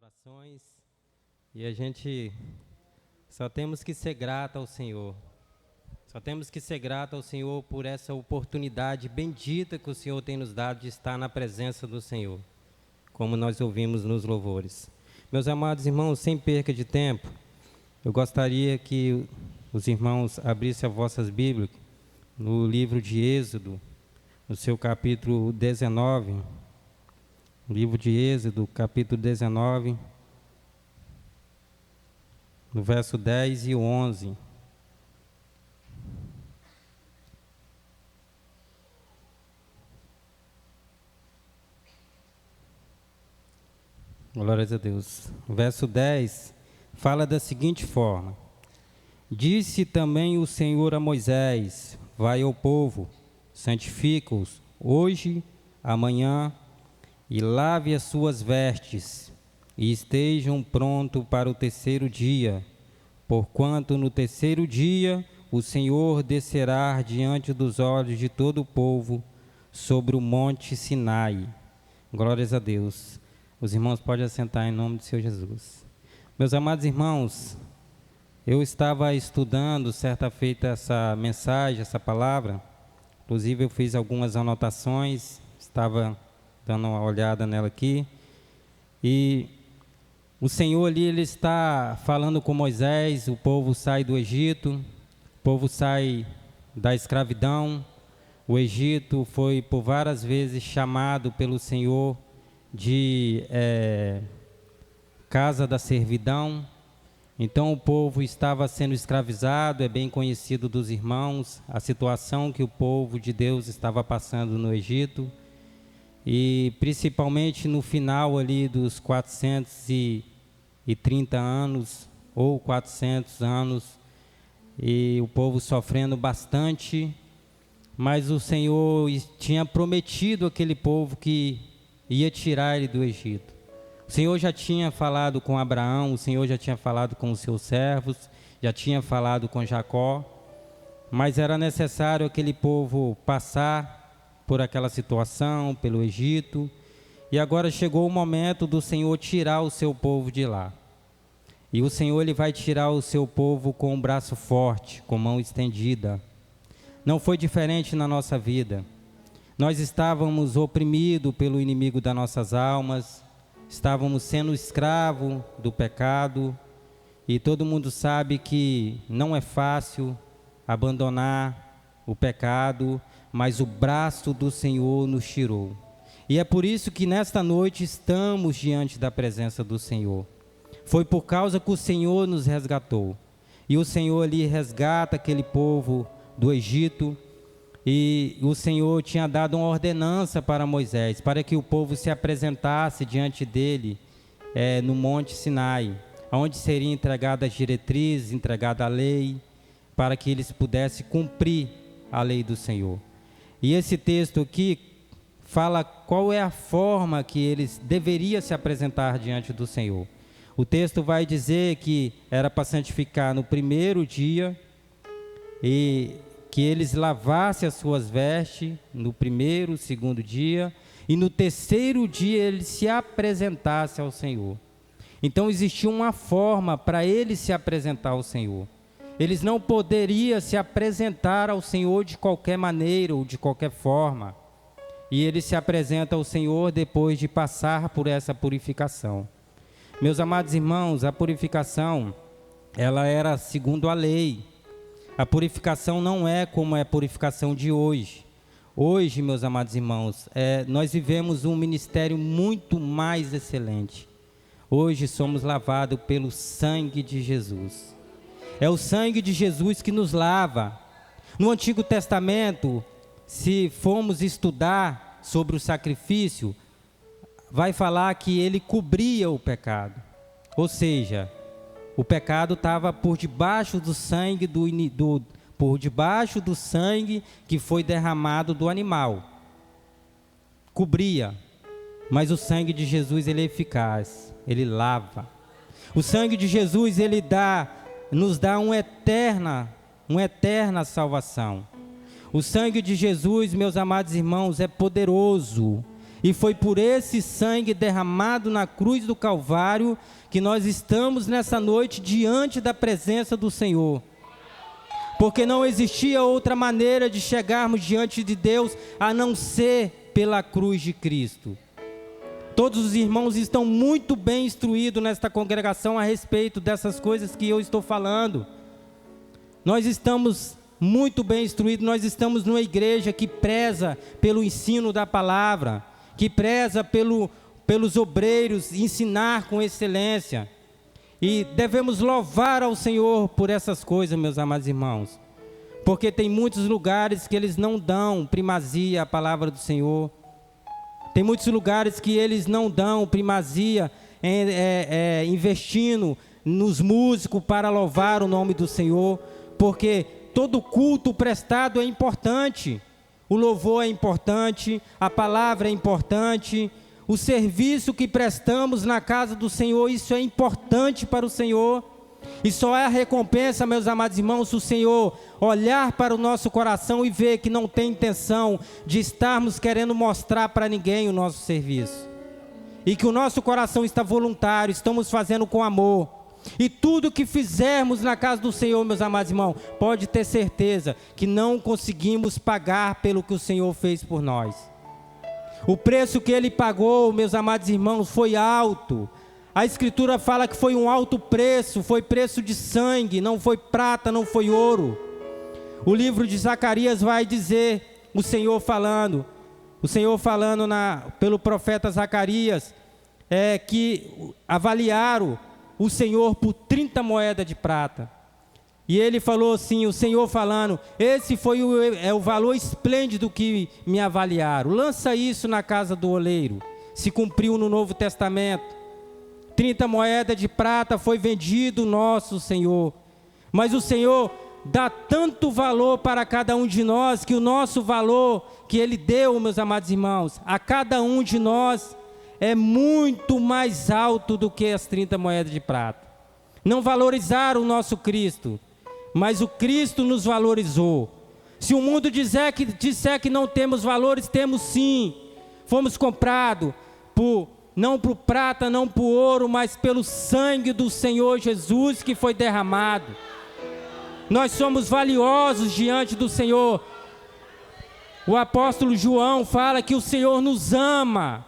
orações e a gente só temos que ser grato ao Senhor. Só temos que ser grato ao Senhor por essa oportunidade bendita que o Senhor tem nos dado de estar na presença do Senhor, como nós ouvimos nos louvores. Meus amados irmãos, sem perca de tempo, eu gostaria que os irmãos abrissem as vossas Bíblias no livro de Êxodo, no seu capítulo 19, livro de Êxodo, capítulo 19, no verso 10 e 11. Glórias a Deus. O verso 10 fala da seguinte forma: Disse também o Senhor a Moisés: Vai ao povo, santifica-os hoje, amanhã, e lave as suas vestes, e estejam prontos para o terceiro dia, porquanto no terceiro dia o Senhor descerá diante dos olhos de todo o povo sobre o monte Sinai. Glórias a Deus. Os irmãos podem assentar em nome do Senhor Jesus. Meus amados irmãos, eu estava estudando certa feita essa mensagem, essa palavra. Inclusive eu fiz algumas anotações, estava dando uma olhada nela aqui. E o Senhor ali, Ele está falando com Moisés, o povo sai do Egito, o povo sai da escravidão. O Egito foi por várias vezes chamado pelo Senhor de casa da servidão. Então o povo estava sendo escravizado, é bem conhecido dos irmãos, a situação que o povo de Deus estava passando no Egito. E principalmente no final ali dos 430 anos, ou 400 anos, e o povo sofrendo bastante, mas o Senhor tinha prometido àquele povo que ia tirar ele do Egito. O Senhor já tinha falado com Abraão, o Senhor já tinha falado com os seus servos, já tinha falado com Jacó, mas era necessário aquele povo passar por aquela situação, pelo Egito, e agora chegou o momento do Senhor tirar o seu povo de lá. E o Senhor, Ele vai tirar o seu povo com um braço forte, com mão estendida. Não foi diferente na nossa vida. Nós estávamos oprimidos pelo inimigo das nossas almas, estávamos sendo escravos do pecado, e todo mundo sabe que não é fácil abandonar o pecado, mas o braço do Senhor nos tirou. E é por isso que nesta noite estamos diante da presença do Senhor. Foi por causa que o Senhor nos resgatou. E o Senhor ali resgata aquele povo do Egito. E o Senhor tinha dado uma ordenança para Moisés, para que o povo se apresentasse diante dele no Monte Sinai, onde seria entregada as diretrizes, entregada a lei, para que eles pudessem cumprir a lei do Senhor. E esse texto aqui fala qual é a forma que eles deveriam se apresentar diante do Senhor. O texto vai dizer que era para santificar no primeiro dia e que eles lavassem as suas vestes no primeiro, segundo dia, e no terceiro dia eles se apresentassem ao Senhor. Então existia uma forma para eles se apresentar ao Senhor. Eles não poderiam se apresentar ao Senhor de qualquer maneira ou de qualquer forma. E eles se apresentam ao Senhor depois de passar por essa purificação. Meus amados irmãos, a purificação, ela era segundo a lei. A purificação não é como é a purificação de hoje. Hoje, meus amados irmãos, nós vivemos um ministério muito mais excelente. Hoje somos lavados pelo sangue de Jesus. É o sangue de Jesus que nos lava. No Antigo Testamento, se formos estudar sobre o sacrifício, vai falar que ele cobria o pecado. Ou seja, o pecado estava por debaixo do sangue por debaixo do sangue que foi derramado do animal. Cobria. Mas o sangue de Jesus, ele é eficaz, ele lava. O sangue de Jesus, ele nos dá uma eterna salvação. O sangue de Jesus, meus amados irmãos, é poderoso. E foi por esse sangue derramado na cruz do Calvário que nós estamos nessa noite diante da presença do Senhor. Porque não existia outra maneira de chegarmos diante de Deus a não ser pela cruz de Cristo. Todos os irmãos estão muito bem instruídos nesta congregação a respeito dessas coisas que eu estou falando. Nós estamos muito bem instruídos, nós estamos numa igreja que preza pelo ensino da palavra, que preza pelos obreiros, ensinar com excelência. E devemos louvar ao Senhor por essas coisas, meus amados irmãos. Porque tem muitos lugares que eles não dão primazia à palavra do Senhor. Tem muitos lugares que eles não dão primazia investindo nos músicos para louvar o nome do Senhor. Porque todo culto prestado é importante. O louvor é importante, a palavra é importante. O serviço que prestamos na casa do Senhor, isso é importante para o Senhor. E só é a recompensa, meus amados irmãos, se o Senhor olhar para o nosso coração e ver que não tem intenção de estarmos querendo mostrar para ninguém o nosso serviço. E que o nosso coração está voluntário, estamos fazendo com amor. E tudo que fizermos na casa do Senhor, meus amados irmãos, pode ter certeza que não conseguimos pagar pelo que o Senhor fez por nós. O preço que Ele pagou, meus amados irmãos, foi alto. A Escritura fala que foi um alto preço, foi preço de sangue, não foi prata, não foi ouro. O livro de Zacarias vai dizer, o Senhor falando pelo profeta Zacarias, que avaliaram o Senhor por 30 moedas de prata. E ele falou assim, o Senhor falando, esse foi o valor esplêndido que me avaliaram. Lança isso na casa do oleiro. Se cumpriu no Novo Testamento. 30 moedas de prata foi vendido nosso Senhor. Mas o Senhor dá tanto valor para cada um de nós, que o nosso valor que Ele deu, meus amados irmãos, a cada um de nós, é muito mais alto do que as 30 moedas de prata. Não valorizaram o nosso Cristo, mas o Cristo nos valorizou. Se o mundo disser que não temos valores, temos sim. Fomos comprados não por prata, não por ouro, mas pelo sangue do Senhor Jesus que foi derramado. Nós somos valiosos diante do Senhor. O apóstolo João fala que o Senhor nos ama.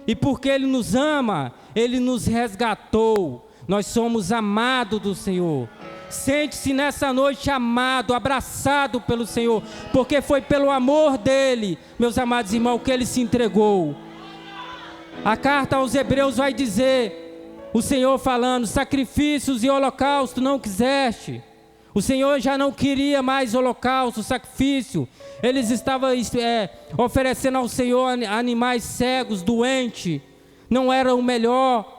E porque Ele nos ama, Ele nos resgatou. Nós somos amados do Senhor. Sente-se nessa noite amado, abraçado pelo Senhor, porque foi pelo amor dEle, meus amados irmãos, que Ele se entregou. A carta aos Hebreus vai dizer, o Senhor falando, sacrifícios e holocausto não quiseste. O Senhor já não queria mais holocausto, sacrifício. Eles estavam oferecendo ao Senhor animais cegos, doentes. Não era o melhor.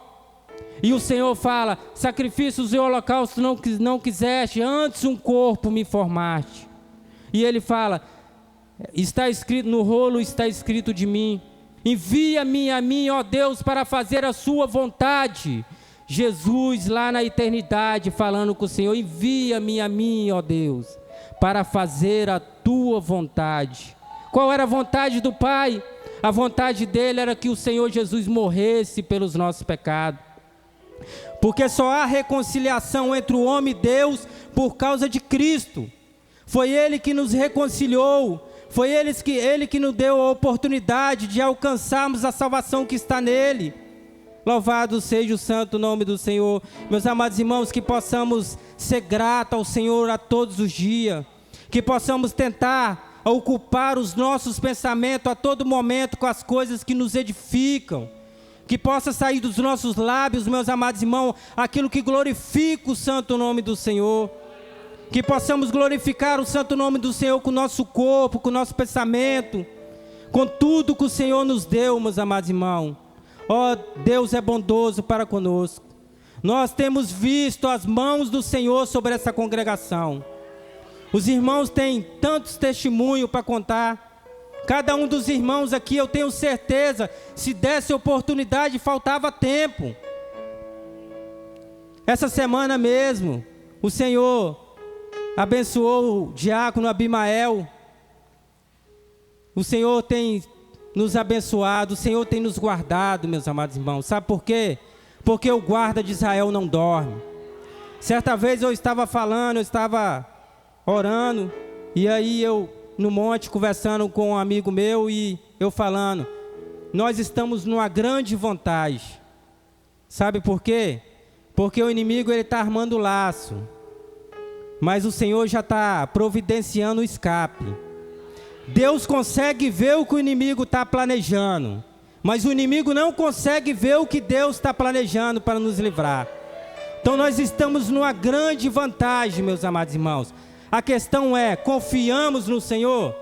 E o Senhor fala, sacrifícios e holocausto não quiseste, antes um corpo me formaste. E Ele fala, está escrito no rolo, está escrito de mim. Envia-me a mim, ó Deus, para fazer a sua vontade. Jesus lá na eternidade falando com o Senhor, envia-me a mim, ó Deus, para fazer a tua vontade. Qual era a vontade do Pai? A vontade dele era que o Senhor Jesus morresse pelos nossos pecados. Porque só há reconciliação entre o homem e Deus por causa de Cristo. Foi Ele que nos reconciliou. Foi Ele que nos deu a oportunidade de alcançarmos a salvação que está nele. Louvado seja o santo nome do Senhor. Meus amados irmãos, que possamos ser gratos ao Senhor a todos os dias. Que possamos tentar ocupar os nossos pensamentos a todo momento com as coisas que nos edificam. Que possa sair dos nossos lábios, meus amados irmãos, aquilo que glorifica o santo nome do Senhor. Que possamos glorificar o santo nome do Senhor com o nosso corpo, com o nosso pensamento, com tudo que o Senhor nos deu, meus amados irmãos. Ó, Deus é bondoso para conosco. Nós temos visto as mãos do Senhor sobre essa congregação. Os irmãos têm tantos testemunhos para contar. Cada um dos irmãos aqui, eu tenho certeza, se desse oportunidade, faltava tempo. Essa semana mesmo, o Senhor abençoou o diácono Abimael. O Senhor tem nos abençoado, o Senhor tem nos guardado, meus amados irmãos. Sabe por quê? Porque o guarda de Israel não dorme. Certa vez eu estava orando, e aí eu no monte conversando com um amigo meu e eu falando, nós estamos numa grande vantagem. Sabe por quê? Porque o inimigo ele está armando o laço, mas o Senhor já está providenciando o escape. Deus consegue ver o que o inimigo está planejando, mas o inimigo não consegue ver o que Deus está planejando para nos livrar. Então nós estamos numa grande vantagem, meus amados irmãos. A questão é, confiamos no Senhor?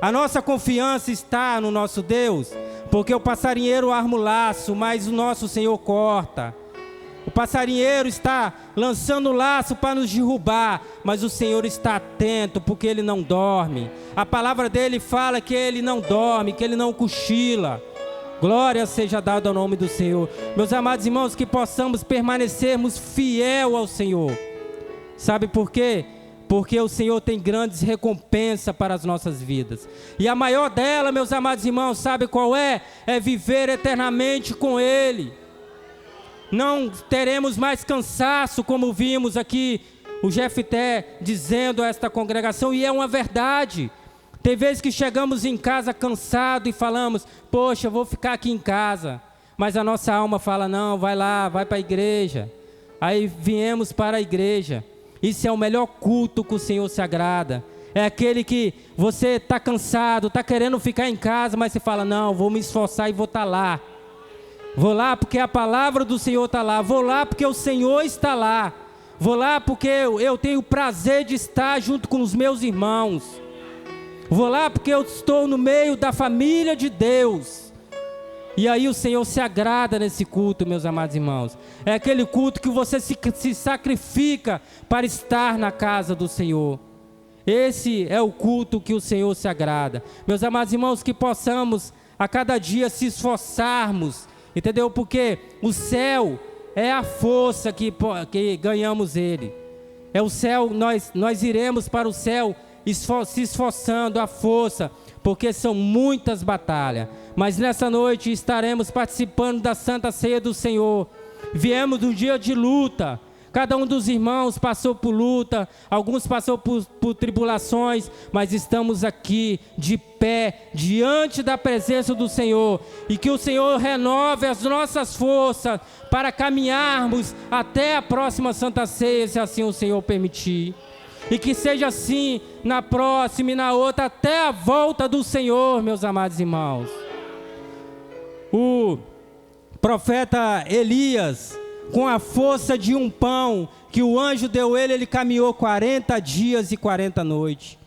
A nossa confiança está no nosso Deus? Porque o passarinheiro arma o laço, mas o nosso Senhor corta. O passarinheiro está lançando o laço para nos derrubar, mas o Senhor está atento, porque Ele não dorme. A palavra dele fala que Ele não dorme, que Ele não cochila. Glória seja dada ao nome do Senhor. Meus amados irmãos, que possamos permanecermos fiel ao Senhor. Sabe por quê? Porque o Senhor tem grandes recompensas para as nossas vidas. E a maior dela, meus amados irmãos, sabe qual é? É viver eternamente com Ele. Não teremos mais cansaço, como vimos aqui o Jefté dizendo a esta congregação, e é uma verdade. Tem vezes que chegamos em casa cansado e falamos, poxa, eu vou ficar aqui em casa. Mas a nossa alma fala, não, vai lá, vai para a igreja. Aí viemos para a igreja. Isso é o melhor culto que o Senhor se agrada. É aquele que você está cansado, está querendo ficar em casa, mas você fala, não, vou me esforçar e vou estar lá. Vou lá porque a palavra do Senhor está lá. Vou lá porque o Senhor está lá. Vou lá porque eu tenho o prazer de estar junto com os meus irmãos. Vou lá porque eu estou no meio da família de Deus. E aí o Senhor se agrada nesse culto, meus amados irmãos. É aquele culto que você se sacrifica para estar na casa do Senhor. Esse é o culto que o Senhor se agrada. Meus amados irmãos, que possamos a cada dia se esforçarmos, entendeu? Porque o céu é a força que ganhamos ele. É o céu, nós iremos para o céu se esforçando a força, porque são muitas batalhas. Mas nessa noite estaremos participando da Santa Ceia do Senhor. Viemos de um dia de luta. Cada um dos irmãos passou por luta, alguns passaram por tribulações, mas estamos aqui de pé, diante da presença do Senhor. E que o Senhor renove as nossas forças para caminharmos até a próxima Santa Ceia, se assim o Senhor permitir. E que seja assim na próxima e na outra, até a volta do Senhor, meus amados irmãos. O profeta Elias, com a força de um pão que o anjo deu ele caminhou 40 dias e 40 noites.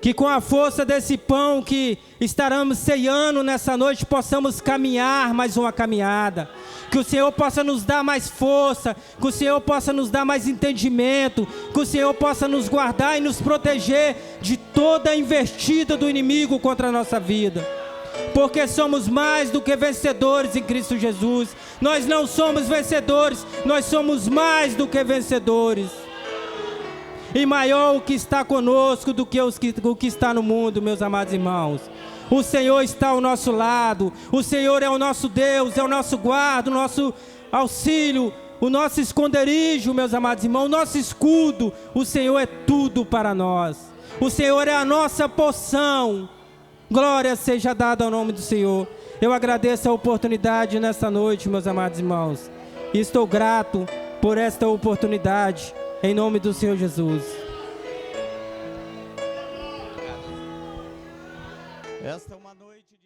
Que com a força desse pão que estaremos ceando nessa noite, possamos caminhar mais uma caminhada. Que o Senhor possa nos dar mais força, que o Senhor possa nos dar mais entendimento, que o Senhor possa nos guardar e nos proteger de toda a investida do inimigo contra a nossa vida. Porque somos mais do que vencedores em Cristo Jesus. Nós não somos vencedores, nós somos mais do que vencedores. E maior o que está conosco do que o que está no mundo, meus amados irmãos. O Senhor está ao nosso lado, o Senhor é o nosso Deus, é o nosso guarda, o nosso auxílio, o nosso esconderijo, meus amados irmãos, o nosso escudo. O Senhor é tudo para nós. O Senhor é a nossa porção. Glória seja dada ao nome do Senhor. Eu agradeço a oportunidade nesta noite, meus amados irmãos. E estou grato por esta oportunidade, em nome do Senhor Jesus. Esta é uma noite de